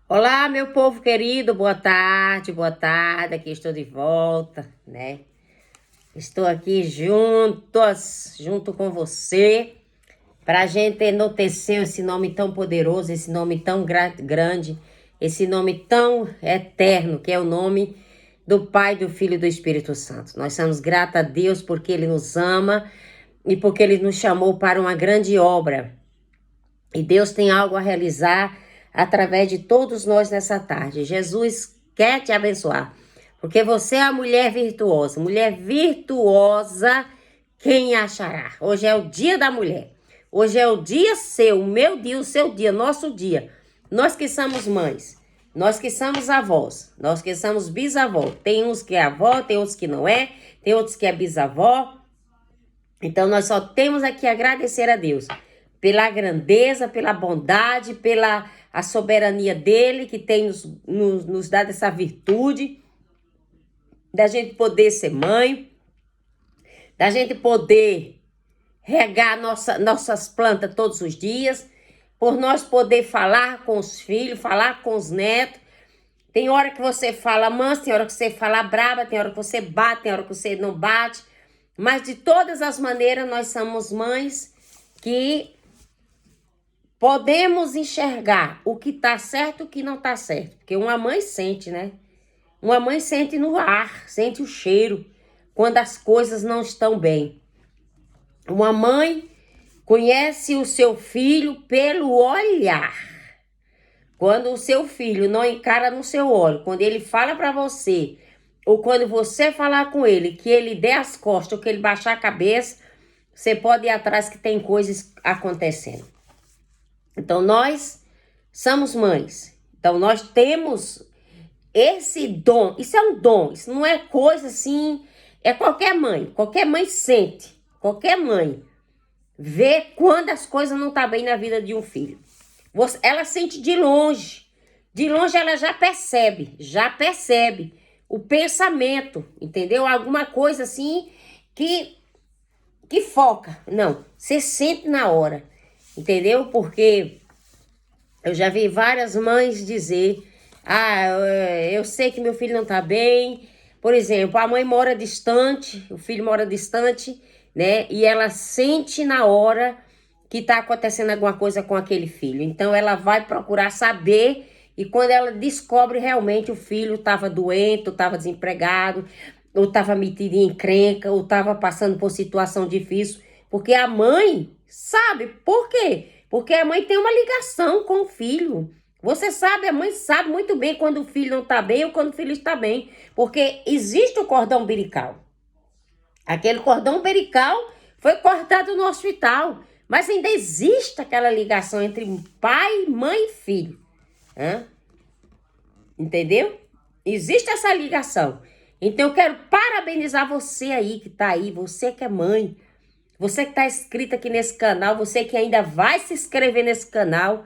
Olá, meu povo querido, boa tarde, aqui estou de volta, né? Estou aqui junto com você, para a gente enaltecer esse nome tão poderoso, esse nome tão grande, esse nome tão eterno, que é o nome do Pai, do Filho e do Espírito Santo. Nós somos gratos a Deus porque Ele nos ama e porque Ele nos chamou para uma grande obra. E Deus tem algo a realizar através de todos nós nessa tarde. Jesus quer te abençoar, porque você é a mulher virtuosa. Mulher virtuosa, quem achará? Hoje é o dia da mulher. Hoje é o dia seu, o meu dia, o seu dia, nosso dia. Nós que somos mães, nós que somos avós, nós que somos bisavó. Tem uns que é avó, tem outros que não é, tem outros que é bisavó. Então, nós só temos aqui a agradecer a Deus pela grandeza, pela bondade, pela a soberania dele, que tem nos dado essa virtude da gente poder ser mãe, da gente poder regar nossas plantas todos os dias, por nós poder falar com os filhos, falar com os netos. Tem hora que você fala manso, tem hora que você fala braba, tem hora que você bate, tem hora que você não bate. Mas de todas as maneiras, nós somos mães que podemos enxergar o que tá certo e o que não tá certo. Porque uma mãe sente, né? Uma mãe sente no ar, sente o cheiro quando as coisas não estão bem. Uma mãe conhece o seu filho pelo olhar. Quando o seu filho não encara no seu olho, quando ele fala para você, ou quando você falar com ele, que ele der as costas ou que ele baixar a cabeça, você pode ir atrás que tem coisas acontecendo. Então, nós somos mães. Então, nós temos esse dom. Isso é um dom. Isso não é coisa assim. É qualquer mãe. Qualquer mãe sente. Qualquer mãe vê quando as coisas não estão bem na vida de um filho. Ela sente de longe. De longe ela já percebe o pensamento, entendeu? Alguma coisa assim que foca. Não, você sente na hora, entendeu? Porque eu já vi várias mães dizer, eu sei que meu filho não tá bem. Por exemplo, a mãe mora distante, o filho mora distante, né? E ela sente na hora que tá acontecendo alguma coisa com aquele filho. Então, ela vai procurar saber e quando ela descobre realmente o filho estava doente, ou estava desempregado, ou estava metido em encrenca, ou estava passando por situação difícil, porque a mãe sabe. Por quê? Porque a mãe tem uma ligação com o filho. Você sabe, a mãe sabe muito bem quando o filho não está bem ou quando o filho está bem, porque existe o cordão umbilical. Aquele cordão umbilical foi cortado no hospital, mas ainda existe aquela ligação entre pai, mãe e filho. Entendeu? Existe essa ligação. Então eu quero parabenizar você aí que tá aí, você que é mãe, você que tá inscrito aqui nesse canal, você que ainda vai se inscrever nesse canal.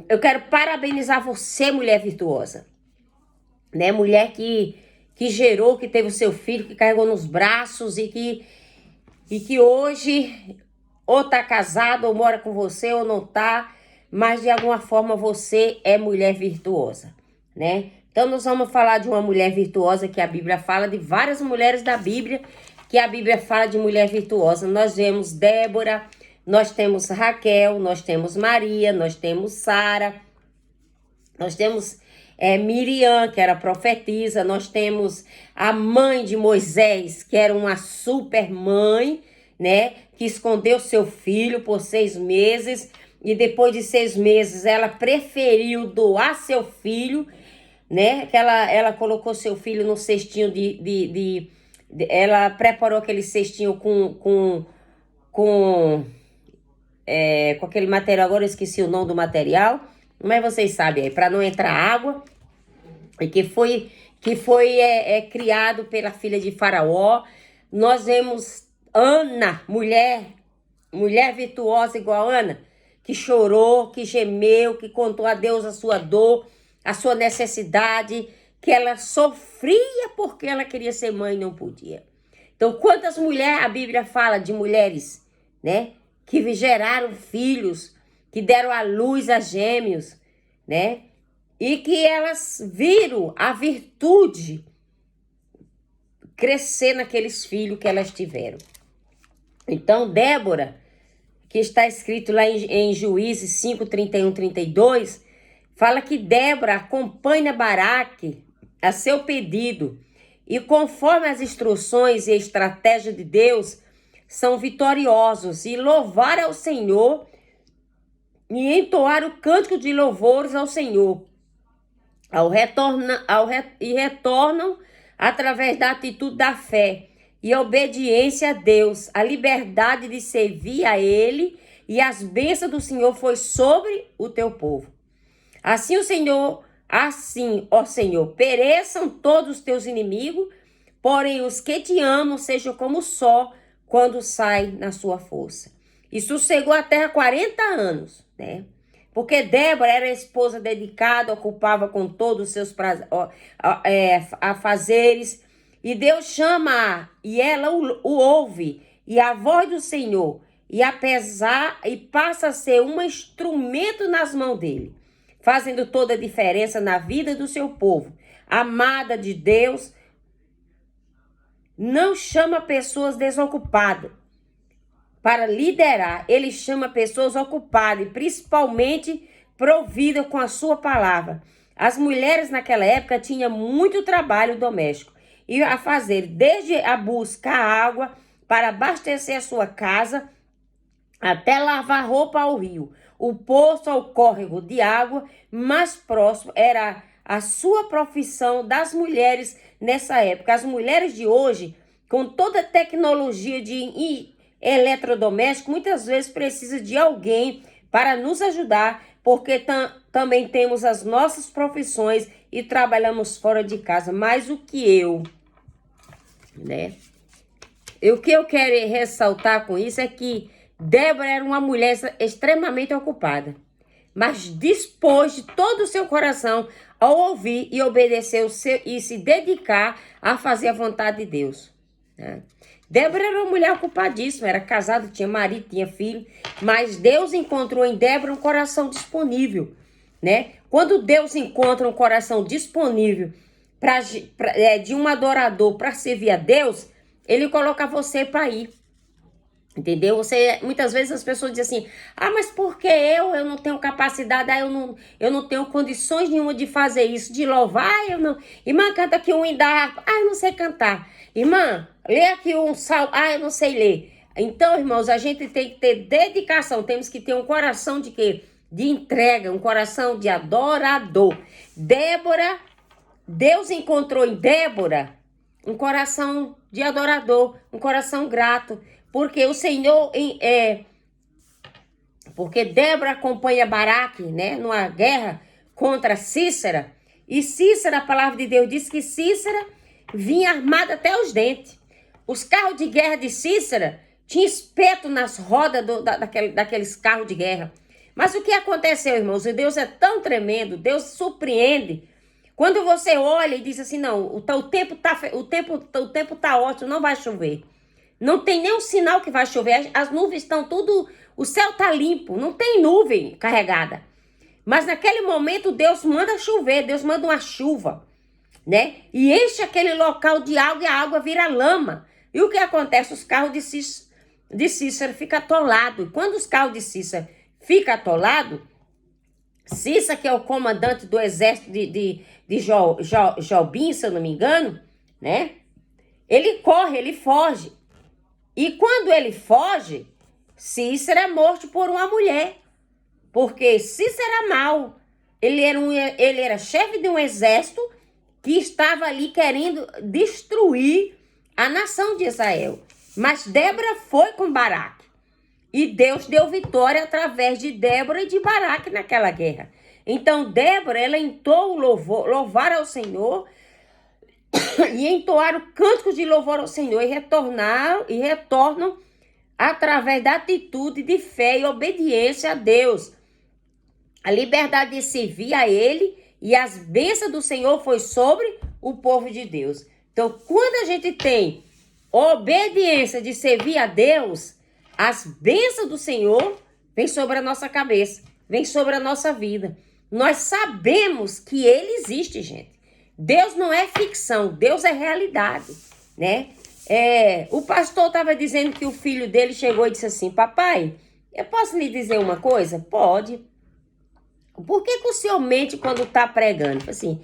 Eu quero parabenizar você, mulher virtuosa, né? Mulher que gerou, que teve o seu filho, que carregou nos braços e que hoje ou tá casado, ou mora com você, ou não tá, mas de alguma forma você é mulher virtuosa, né? Então nós vamos falar de uma mulher virtuosa que a Bíblia fala, de várias mulheres da Bíblia, que a Bíblia fala de mulher virtuosa. Nós vemos Débora, nós temos Raquel, nós temos Maria, nós temos Sara, nós temos Miriam, que era profetisa, nós temos a mãe de Moisés, que era uma super mãe, né? Que escondeu seu filho por 6 meses e depois de 6 meses ela preferiu doar seu filho, né? Que ela colocou seu filho no cestinho ela preparou aquele cestinho com aquele material, agora eu esqueci o nome do material, mas vocês sabem aí, para não entrar água, e que foi criado pela filha de Faraó. Nós vemos Ana, mulher virtuosa igual a Ana, que chorou, que gemeu, que contou a Deus a sua dor, a sua necessidade, que ela sofria porque ela queria ser mãe e não podia. Então, quantas mulheres, a Bíblia fala de mulheres, né, que geraram filhos, que deram à luz a gêmeos, né? e que elas viram a virtude crescer naqueles filhos que elas tiveram. Então, Débora, que está escrito lá em Juízes 5, 31, 32, fala que Débora acompanha Baraque a seu pedido e conforme as instruções e a estratégia de Deus, são vitoriosos e louvar ao Senhor e entoar o cântico de louvores ao Senhor. E retornam através da atitude da fé e obediência a Deus, a liberdade de servir a Ele e as bênçãos do Senhor foi sobre o teu povo. Assim, ó Senhor, pereçam todos os teus inimigos, porém os que te amam sejam como o sol quando sai na sua força. E sossegou a terra 40 anos, né? Porque Débora era esposa dedicada, ocupava com todos os seus afazeres. E Deus chama e ela o ouve. E a voz do Senhor. E passa a ser um instrumento nas mãos dele. Fazendo toda a diferença na vida do seu povo. Amada de Deus, não chama pessoas desocupadas para liderar, ele chama pessoas ocupadas e principalmente providas com a sua palavra. As mulheres naquela época tinham muito trabalho doméstico e a fazer, desde a buscar água para abastecer a sua casa, até lavar roupa ao rio. O poço ao córrego de água mais próximo era a sua profissão das mulheres nessa época. As mulheres de hoje, com toda a tecnologia de eletrodoméstico, muitas vezes precisa de alguém para nos ajudar, porque também temos as nossas profissões e trabalhamos fora de casa. Mais o que né? E o que eu quero ressaltar com isso é que Débora era uma mulher extremamente ocupada, mas dispôs de todo o seu coração ao ouvir e obedecer e se dedicar a fazer a vontade de Deus, né? Débora era uma mulher ocupadíssima, era casada, tinha marido, tinha filho, mas Deus encontrou em Débora um coração disponível, né? Quando Deus encontra um coração disponível de um adorador para servir a Deus, ele coloca você para ir, entendeu? Muitas vezes as pessoas dizem assim, mas por que eu não tenho capacidade, eu não tenho condições nenhuma de fazer isso, de louvar, eu não... Irmã, canta aqui um hino da harpa, eu não sei cantar. Irmã, lê aqui um salmo, eu não sei ler. Então, irmãos, a gente tem que ter dedicação, temos que ter um coração de quê? De entrega, um coração de adorador. Deus encontrou em Débora um coração de adorador, um coração grato, porque o Senhor, porque Débora acompanha Baraque, né, numa guerra contra Císera, e Císera, a palavra de Deus diz que Císera vinha armada até os dentes. Os carros de guerra de Císera tinham espeto nas rodas daqueles carros de guerra. Mas o que aconteceu, irmãos? Deus é tão tremendo, Deus surpreende. Quando você olha e diz assim, não, o tempo tá ótimo, não vai chover. Não tem nenhum sinal que vai chover, as nuvens estão tudo, o céu tá limpo, não tem nuvem carregada. Mas naquele momento Deus manda chover, Deus manda uma chuva, né? E enche aquele local de água e a água vira lama. E o que acontece? Os carros de Cícera ficam atolados. E quando os carros de Cícera ficam atolados, Cícera, que é o comandante do exército de Jobim, se eu não me engano, né? Ele corre, ele foge. E quando ele foge, Cícera é morto por uma mulher. Porque Cícera era mau. Ele era chefe de um exército que estava ali querendo destruir a nação de Israel. Mas Débora foi com Baraque. E Deus deu vitória através de Débora e de Baraque naquela guerra. Então Débora, ela entoou louvar ao Senhor e entoar o cântico de louvor ao Senhor e retornam através da atitude de fé e obediência a Deus. A liberdade de servir a Ele e as bênçãos do Senhor foi sobre o povo de Deus. Então, quando a gente tem obediência de servir a Deus, as bênçãos do Senhor vêm sobre a nossa cabeça, vêm sobre a nossa vida. nós sabemos que ele existe, gente. Deus não é ficção, Deus é realidade, né? O pastor estava dizendo que o filho dele chegou e disse assim: papai, eu posso lhe dizer uma coisa? Pode. Por que o senhor mente quando está pregando? Assim,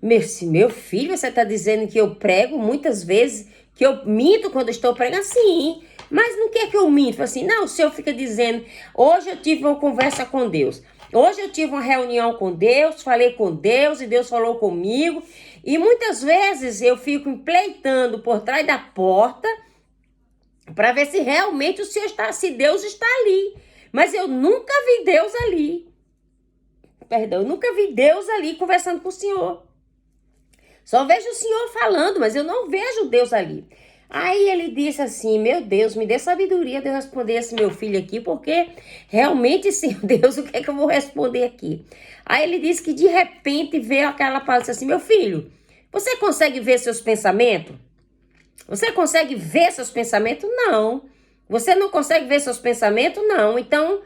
meu filho, você está dizendo que eu prego muitas vezes, que eu minto quando estou pregando? Sim, mas no que é que eu minto? Assim, não, o senhor fica dizendo, hoje eu tive uma conversa com Deus. Hoje eu tive uma reunião com Deus, falei com Deus e Deus falou comigo. E muitas vezes eu fico empleitando por trás da porta para ver se realmente o senhor está, se Deus está ali. Mas eu nunca vi Deus ali. Perdão, eu nunca vi Deus ali conversando com o senhor. Só vejo o senhor falando, mas eu não vejo Deus ali. Aí ele disse assim: meu Deus, me dê sabedoria de eu responder esse meu filho aqui, porque realmente, Senhor Deus, o que é que eu vou responder aqui? Aí ele disse que de repente veio aquela palavra assim: meu filho, você consegue ver seus pensamentos? Você consegue ver seus pensamentos? Não. Você não consegue ver seus pensamentos? Não. Então,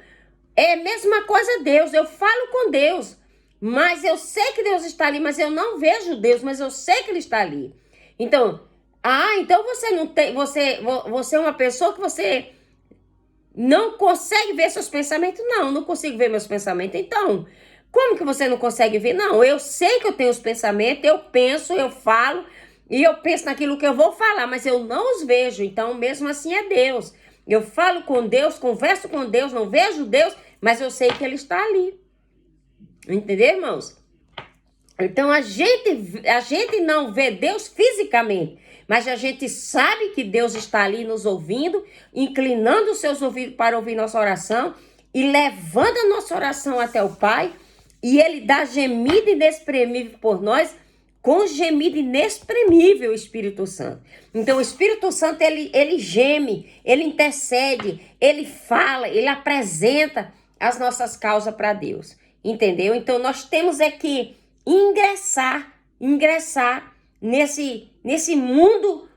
é a mesma coisa Deus, eu falo com Deus, mas eu sei que Deus está ali, mas eu não vejo Deus, mas eu sei que Ele está ali. Então, então você não tem, você é uma pessoa que você não consegue ver seus pensamentos? Não, não consigo ver meus pensamentos. Então, como que você não consegue ver? Não, eu sei que eu tenho os pensamentos, eu penso, eu falo, e eu penso naquilo que eu vou falar, mas eu não os vejo, então mesmo assim é Deus. Eu falo com Deus, converso com Deus, não vejo Deus, mas eu sei que Ele está ali. Entendeu, irmãos? Então a gente não vê Deus fisicamente, mas a gente sabe que Deus está ali nos ouvindo, inclinando os seus ouvidos para ouvir nossa oração e levando a nossa oração até o Pai, e Ele dá gemido inexprimível por nós, com gemido inexprimível, o Espírito Santo. Então, o Espírito Santo, ele geme, ele intercede, ele fala, ele apresenta as nossas causas para Deus. Entendeu? Então, nós temos que ingressar nesse mundo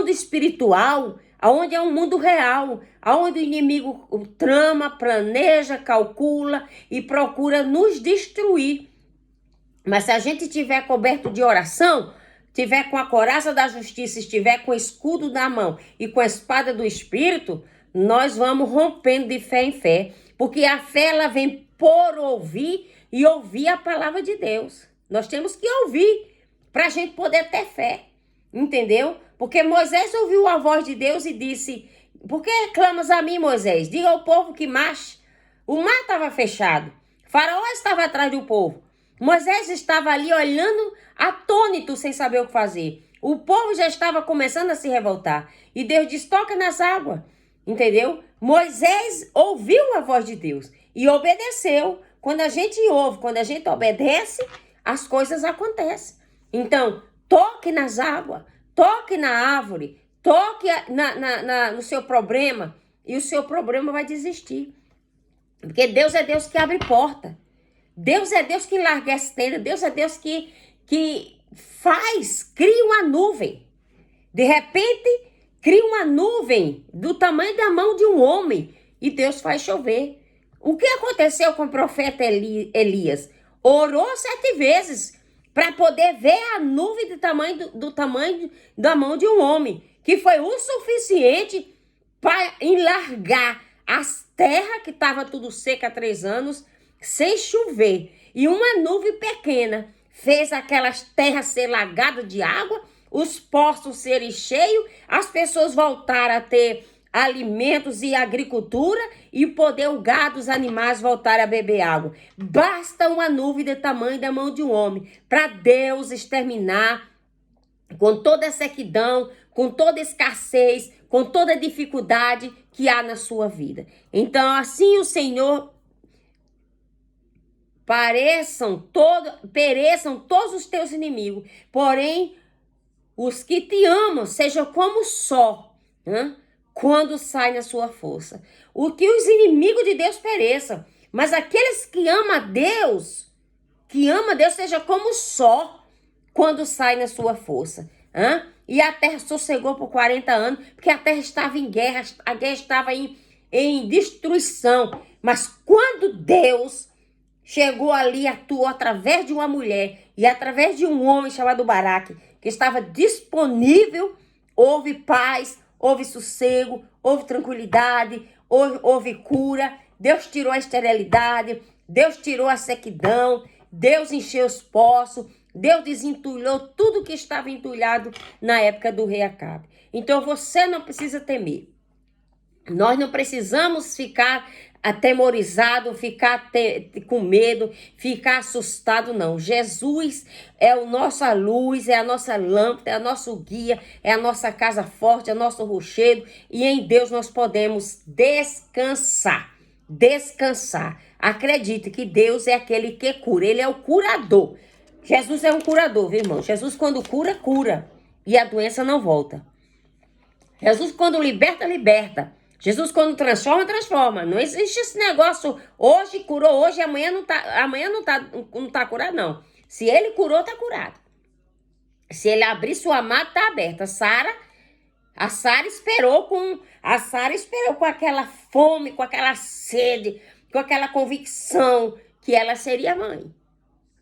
espiritual, onde é um mundo real, onde o inimigo trama, planeja, calcula e procura nos destruir. Mas se a gente tiver coberto de oração, tiver com a coraça da justiça, estiver com o escudo na mão e com a espada do Espírito, nós vamos rompendo de fé em fé. Porque a fé, ela vem por ouvir e ouvir a palavra de Deus. Nós temos que ouvir para a gente poder ter fé. Entendeu? Porque Moisés ouviu a voz de Deus e disse: por que reclamas a mim, Moisés? Diga ao povo que marche. O mar estava fechado. Faraó estava atrás do povo. Moisés estava ali olhando atônito, sem saber o que fazer. O povo já estava começando a se revoltar. E Deus diz: toca nas águas. Entendeu? Moisés ouviu a voz de Deus e obedeceu. Quando a gente ouve, quando a gente obedece, as coisas acontecem. Então, toque nas águas, toque na árvore, toque no seu problema e o seu problema vai desistir. Porque Deus é Deus que abre porta. Deus é Deus que enlarguece tenda. Deus é Deus que cria uma nuvem. De repente, cria uma nuvem do tamanho da mão de um homem e Deus faz chover. O que aconteceu com o profeta Elias? Orou 7 vezes para poder ver a nuvem do tamanho da mão de um homem, que foi o suficiente para enlargar as terras que estavam tudo seca há 3 anos, sem chover. E uma nuvem pequena fez aquelas terras ser lagadas de água, os poços serem cheios, as pessoas voltaram a ter alimentos e agricultura e poder o gado, os animais voltarem a beber água. Basta uma nuvem do tamanho da mão de um homem para Deus exterminar com toda a sequidão, com toda a escassez, com toda a dificuldade que há na sua vida. Então, assim o Senhor pereçam todos os teus inimigos, porém os que te amam sejam como o sol, quando sai na sua força. O que os inimigos de Deus pereçam, mas aqueles que amam a Deus, seja como o sol quando sai na sua força. E a terra sossegou por 40 anos, porque a terra estava em guerra, a guerra estava em destruição. Mas quando Deus chegou ali, atuou através de uma mulher e através de um homem chamado Baraque, que estava disponível. Houve paz, houve sossego, houve tranquilidade, houve cura. Deus tirou a esterilidade, Deus tirou a sequidão, Deus encheu os poços, Deus desentulhou tudo que estava entulhado na época do rei Acabe. Então você não precisa temer. Nós não precisamos ficar atemorizado, ficar com medo, ficar assustado, não. Jesus é a nossa luz, é a nossa lâmpada, é o nosso guia, é a nossa casa forte, é o nosso rochedo, e em Deus nós podemos descansar. Descansar. Acredite que Deus é aquele que cura, Ele é o curador. Jesus é um curador, viu, irmão? Jesus, quando cura, cura, e a doença não volta. Jesus, quando liberta, liberta. Jesus, quando transforma, transforma. Não existe esse negócio, hoje curou, hoje, amanhã não tá curado, não. Se ele curou, tá curado. Se ele abrir sua mata, tá aberta. A Sara esperou com aquela fome, com aquela sede, com aquela convicção que ela seria mãe.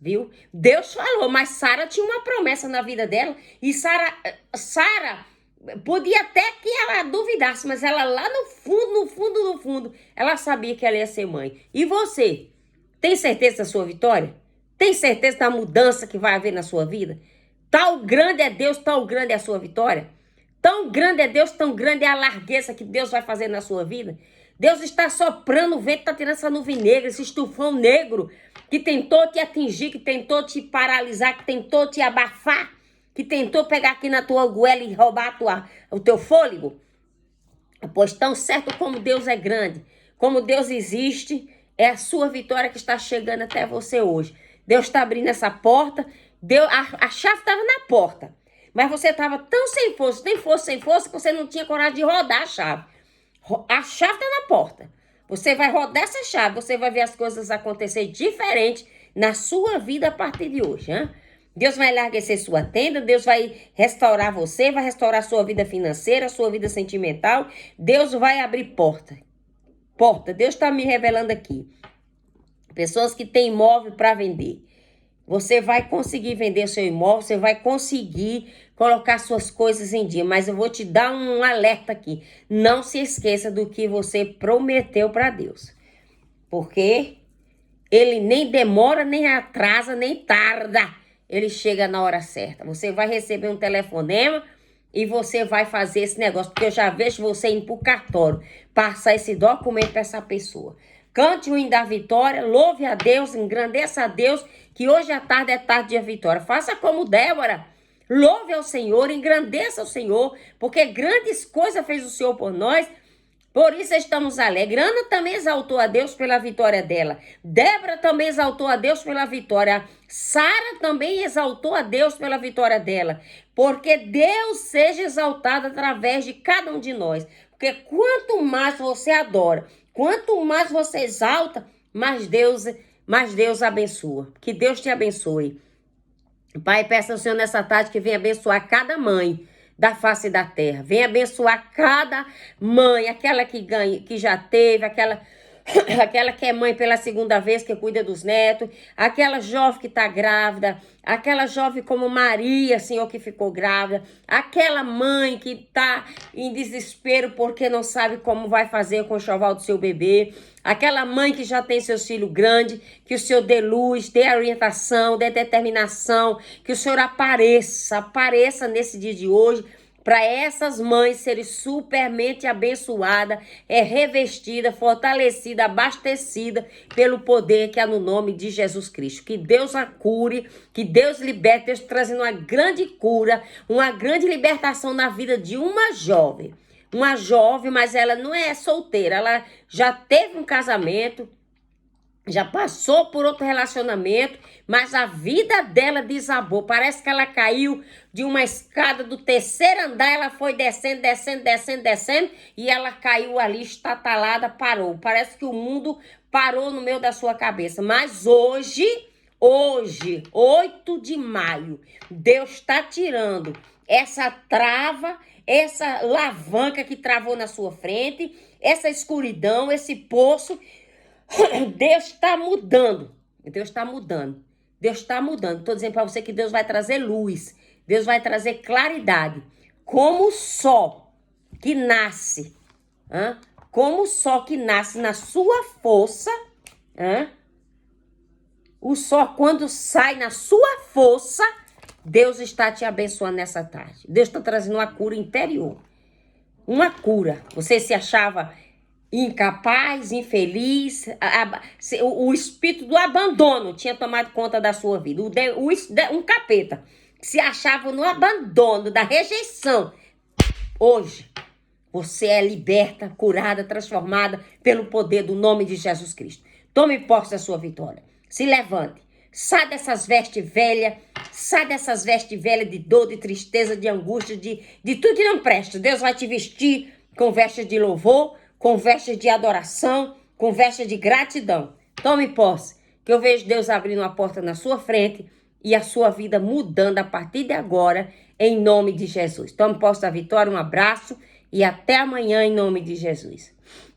Viu? Deus falou, mas Sara tinha uma promessa na vida dela, e Sara podia até que ela duvidasse, mas ela lá no fundo, ela sabia que ela ia ser mãe. E você? Tem certeza da sua vitória? Tem certeza da mudança que vai haver na sua vida? Tal grande é Deus, tão grande é a sua vitória? Tão grande é Deus, tão grande é a largueza que Deus vai fazer na sua vida? Deus está soprando o vento, está tirando essa nuvem negra, esse estufão negro que tentou te atingir, que tentou te paralisar, que tentou te abafar, que tentou pegar aqui na tua goela e roubar o teu fôlego. Pois tão certo como Deus é grande, como Deus existe, é a sua vitória que está chegando até você hoje. Deus está abrindo essa porta, a chave estava na porta, mas você estava tão sem força, sem força, que você não tinha coragem de rodar a chave. A chave está na porta. Você vai rodar essa chave, você vai ver as coisas acontecer diferente na sua vida a partir de hoje, hein? Deus vai larguecer sua tenda, Deus vai restaurar você, vai restaurar sua vida financeira, sua vida sentimental. Deus vai abrir porta. Deus está me revelando aqui. Pessoas que têm imóvel para vender. Você vai conseguir vender seu imóvel, você vai conseguir colocar suas coisas em dia. Mas eu vou te dar um alerta aqui. Não se esqueça do que você prometeu para Deus. Porque Ele nem demora, nem atrasa, nem tarda. Ele chega na hora certa. Você vai receber um telefonema e você vai fazer esse negócio. Porque eu já vejo você ir pro cartório, passar esse documento para essa pessoa. Cante o hino da vitória, louve a Deus, engrandeça a Deus, que hoje à tarde é tarde de vitória. Faça como Débora, louve ao Senhor, engrandeça ao Senhor, porque grandes coisas fez o Senhor por nós, por isso estamos alegres. Ana também exaltou a Deus pela vitória dela. Débora também exaltou a Deus pela vitória. Sara também exaltou a Deus pela vitória dela. Porque Deus seja exaltado através de cada um de nós. Porque quanto mais você adora, quanto mais você exalta, mais Deus abençoa. Que Deus te abençoe. Pai, peço ao Senhor nessa tarde que venha abençoar cada mãe da face da terra. Venha abençoar cada mãe, aquela que ganha, que já teve, aquela que é mãe pela segunda vez, que cuida dos netos, aquela jovem que está grávida, aquela jovem como Maria, Senhor, que ficou grávida, aquela mãe que está em desespero porque não sabe como vai fazer com o enxoval do seu bebê, aquela mãe que já tem seus filhos grandes, que o Senhor dê luz, dê orientação, dê determinação, que o Senhor apareça nesse dia de hoje, para essas mães serem supermente abençoadas, revestidas, fortalecidas, abastecidas pelo poder que há no nome de Jesus Cristo. Que Deus a cure, que Deus liberte, Deus trazendo uma grande cura, uma grande libertação na vida de uma jovem. Uma jovem, mas ela não é solteira, ela já teve um casamento, já passou por outro relacionamento, mas a vida dela desabou. Parece que ela caiu de uma escada do terceiro andar, ela foi descendo, e ela caiu ali, estatalada, parou. Parece que o mundo parou no meio da sua cabeça. Mas hoje, 8 de maio, Deus está tirando essa trava, essa alavanca que travou na sua frente, essa escuridão, esse poço. Deus está mudando Deus está mudando. Deus está mudando. Estou dizendo para você que Deus vai trazer luz. Deus vai trazer claridade. Como o sol que nasce. Como o sol que nasce na sua força. O sol, quando sai na sua força, Deus está te abençoando nessa tarde. Deus está trazendo uma cura interior. Uma cura. Você se achava incapaz, infeliz. O espírito do abandono tinha tomado conta da sua vida. Um capeta que se achava no abandono, da rejeição. Hoje, você é liberta, curada, transformada pelo poder do nome de Jesus Cristo. Tome posse da sua vitória. Se levante. Sai dessas vestes velhas. Sai dessas vestes velhas de dor, de tristeza, de angústia, de tudo que não presta. Deus vai te vestir com vestes de louvor, com vestes de adoração, com vestes de gratidão. Tome posse, que eu vejo Deus abrindo uma porta na sua frente e a sua vida mudando a partir de agora, em nome de Jesus. Tome posse da vitória, um abraço e até amanhã em nome de Jesus.